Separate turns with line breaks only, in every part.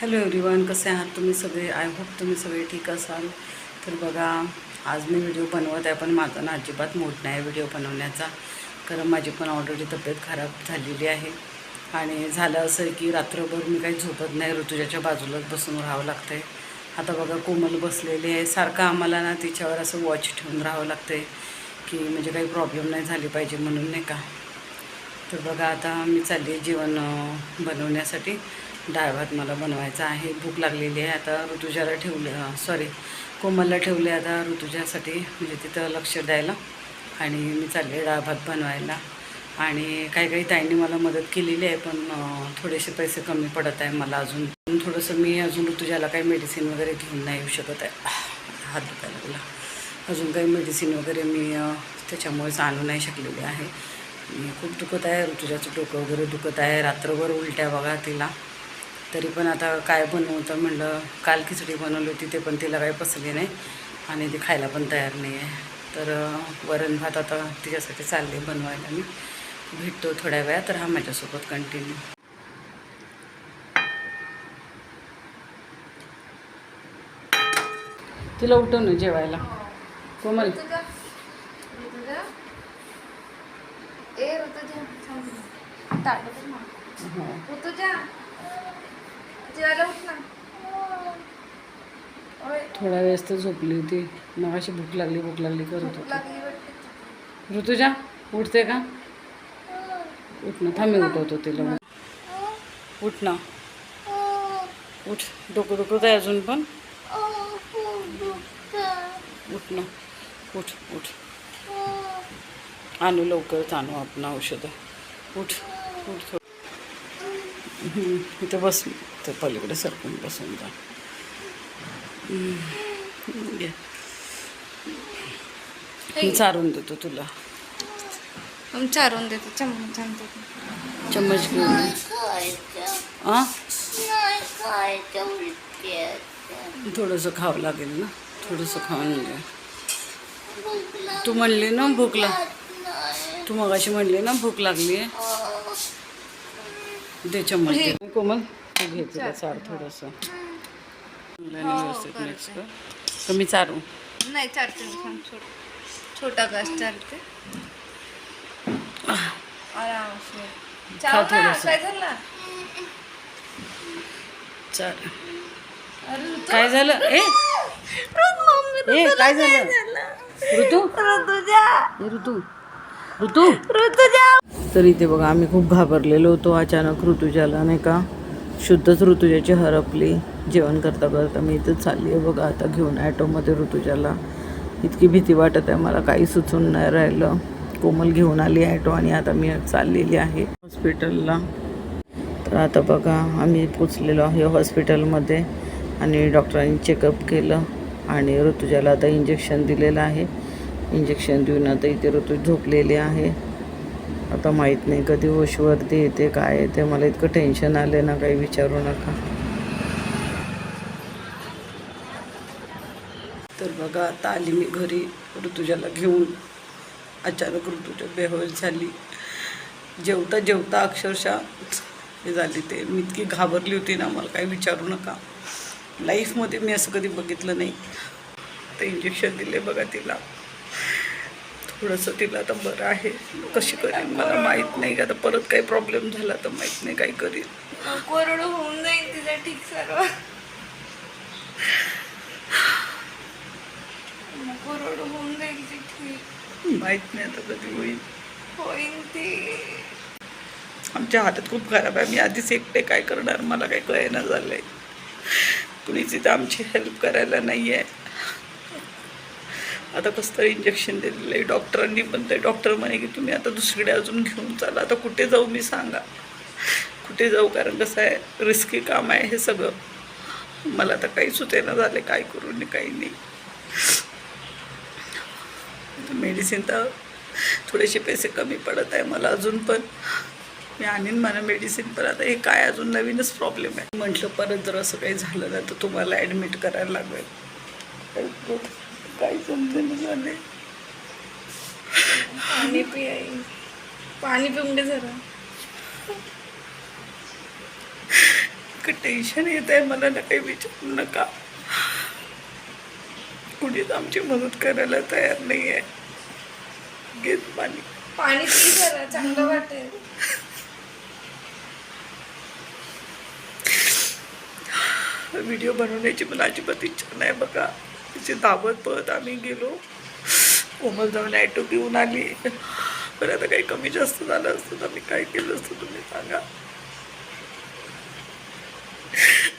Hello everyone, कसे आहात तुम्ही सगळे? आय होप तुम्ही सगळे ठीक असाल. तर बघा, आज मी व्हिडिओ बनवत आहे, पण माझा ना अजिबात मूड नाही व्हिडिओ बनवण्याचा. कारण माझी पण ऑलरेडी तब्येत खराब झालेली आहे. आणि झालं असं आहे की रात्रभर मी काही झोपत नाही, ऋतुजाच्या बाजूलाच बसून राहावं लागतं आहे. आता बघा, कोमल बसलेली आहे. सारखं आम्हाला ना तिच्यावर असं वॉच ठेवून राहावं लागतं आहे की म्हणजे काही प्रॉब्लेम नाही झाली पाहिजे म्हणून, नाही का. तर बघा, आता मी चालली आहे जेवण बनवण्यासाठी. डाळ भात मला बनवायचा आहे. भूक लागलेली आहे. आता ऋतुजाला कोमलला ठेवले आता ऋतुजासाठी, म्हणजे तिथं लक्ष द्यायला. आणि मी चालले डाळ भात बनवायला. आणि काही ताईंनी मला मदत केलेली आहे, पण थोडेसे पैसे कमी पडत आहे मला अजून. थोडंसं मी अजून ऋतुजाला काही मेडिसिन वगैरे घेऊन नाही येऊ शकत आहे. हात दुखायला लागला. अजून काही मेडिसिन वगैरे मी त्याच्यामुळेच आणू नाही शकलेली आहे. खूप दुखत आहे, ऋतुजाचं डोकं वगैरे दुखत आहे. रात्रभर उलट्या बघा तिला. तरी पण आता काय बनवतं म्हणलं. काल खिचडी बनवली होती, ते पण तिला काही पचली नाही आणि ती खायला पण तयार नाही आहे. तर वरण भात आता तिच्यासाठी चालले बनवायला. मी भेटतो थोड्या वेळात, तर हा माझ्यासोबत कंटिन्यू. तिला उठव ना जेवायला. कोमल, थोडा वेळेस तर झोपली होती. मग अशी भूक लागली करत होती. ऋतुजा उठते का? उठ ना, थांबी उठवतो तिला. उठ ना, उठ. डोकं दुखत आहे अजून पण. उठ ना, उठ उठ. आणू लवकरच आणू आपण औषधं. उठ उठ. इथं बस, तर पलीकडे सरकून बसून जा. मी चारून देतो तुला.
चारून देतो, चम्मच
चम्मच घेऊन थोडंसं खावं लागेल ना, थोडंसं खाऊन घे. तू म्हणली ना भूक तू मगाशी म्हणली ना भूक लागली आहे. दे चम्मच दे. कोमल, तू घे तुला चार थोडंसं. व्यवस्थित मिक्स कर. तर मी चारू
नाही, चारते छोटा घास चालते.
खा थोडंसं. चार. काय झालं? ए काय झालं? ऋतू. तर इथे बघा, आम्ही खूप घाबरलेलो होतो. अचानक ऋतुजाला नाही का, शुद्धच ऋतुजाची हरपली. जेवण करता करता मी इथं चालली आहे बघा, आता घेऊन ॲटोमध्ये ऋतुजाला. इतकी भीती वाटत आहे मला, काही सुचून नाही राहिलं. कोमल घेऊन आली ॲटो आणि आता मी चाललेली आहे हॉस्पिटलला. तर आता बघा, आम्ही पोचलेलो आहे हॉस्पिटलमध्ये आणि डॉक्टरांनी चेकअप केलं आणि ऋतुजाला आता इंजेक्शन दिलेलं आहे. इंजेक्शन देऊन आता इथे ऋतू झोपलेली आहे. आता माहीत नाही कधी होशवरती येते, काय येते. मला इतकं टेन्शन आले ना, काही विचारू नका. तर बघा, आता आली मी घरी ऋतुजाला घेऊन. अचानक ऋतुजा बेहोश झाली. जेवता अक्षरशः हे झाली. ते मी इतकी घाबरली होती ना, मला काही विचारू नका. लाईफमध्ये मी असं कधी बघितलं नाही. तर इंजेक्शन दिले बघा तिला. थोडंसं तिला आता बरं आहे. कशी करेन मला माहीत नाही. आता परत काही प्रॉब्लेम झाला तर माहीत नाही काय करेन.
कोरडं होऊन जाईल तिला ठीक सर्व. कोरडं होऊन जाईल ती ठीक.
माहीत नाही आता कधी होईल.
होईल ती.
आमच्या हातात खूप खराब आहे. मी आधीच एकटे काय करणार, मला काही कळेना झालं आहे. कुणीच इथं आमची हेल्प करायला नाही आहे. आता कसं तरी इंजेक्शन दिलेलं आहे डॉक्टरांनी, पण ते डॉक्टर म्हणे की तुम्ही आता दुसरीकडे अजून घेऊन चाला. आता कुठे जाऊ मी, सांगा कुठे जाऊ? कारण कसं आहे, रिस्की काम आहे हे सगळं. मला आता काही सुचेना झाले काय करू आणि काही नाही. मेडिसिन तर थोडेसे पैसे कमी पडत आहे मला अजून, पण मी आणीन मला मेडिसिन. पण आता हे काय अजून नवीनच प्रॉब्लेम आहे. म्हटलं परत जर असं काही झालं ना तर तुम्हाला ॲडमिट करायला लागेल. काही समजेल झाले.
पाणी पिऊन घे जरा.
इतकं टेन्शन येत आहे मला ना, काही विचारू नका. कुणीच आमची मदत करायला तयार नाही आहे. घेत पाणी.
पाणी पी जरा, चांगलं वाटेल.
व्हिडिओ बनवण्याची मला अजिबात इच्छा नाही बघा. तिचे धावत पळत आम्ही गेलो. कोमल जाऊन ॲटो घेऊन आली. पण आता काही कमी जास्त झालं असतं तर मी काय केलं असतं तुम्ही सांगा.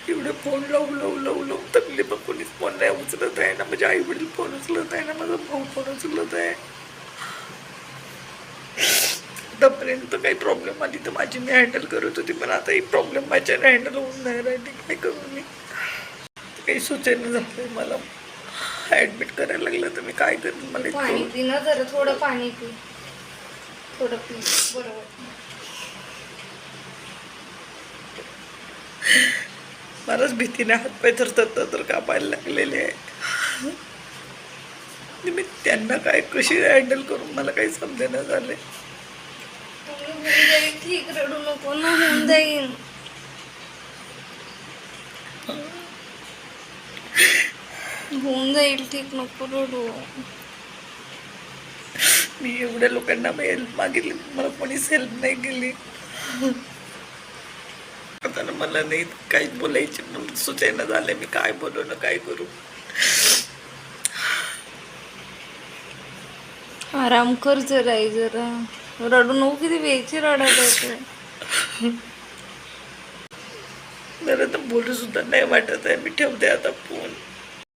एवढे फोन लावून थकले, पण कोणीच फोन नाही उचलत आहे ना. माझे आई वडील फोन उचलत आहे ना, माझा भाऊ फोन उचलत आहे. आतापर्यंत काही प्रॉब्लेम आली तर माझी मी हँडल करत होती, पण आता ही प्रॉब्लेम माझ्याने हँडल होऊन नाही राहिली. काय करू मी, काही सुचेना झालं मला. ॲडमिट करायला लागलं तर मी काय करेन. मला
पाणी
इतकं
पी ना जरा, थोडं पाणी पी, थोडं पी. बरोबर.
मलाच भीतीने हातपाय तर कापायला लागलेले आहे. मी त्यांना काय कशी हँडल करून मला काही समजेना झाले.
होऊन जाईल ठीक, रडू नको ना, होऊन जाईल. होऊन जाईल ठीक, नको रडू.
मी एवढ्या लोकांना हेल्प मागितली, मला कोणीच हेल्प नाही केली. आता ना मला नाही काहीच बोलायचे, पण सुचेना झाले मी काय बोलू ना काय करू.
आराम कर जरा, रडू नको. किती वेळची रडत आहे.
मला तर बोलू सुद्धा नाही वाटत आहे. मी ठेवते आता फोन.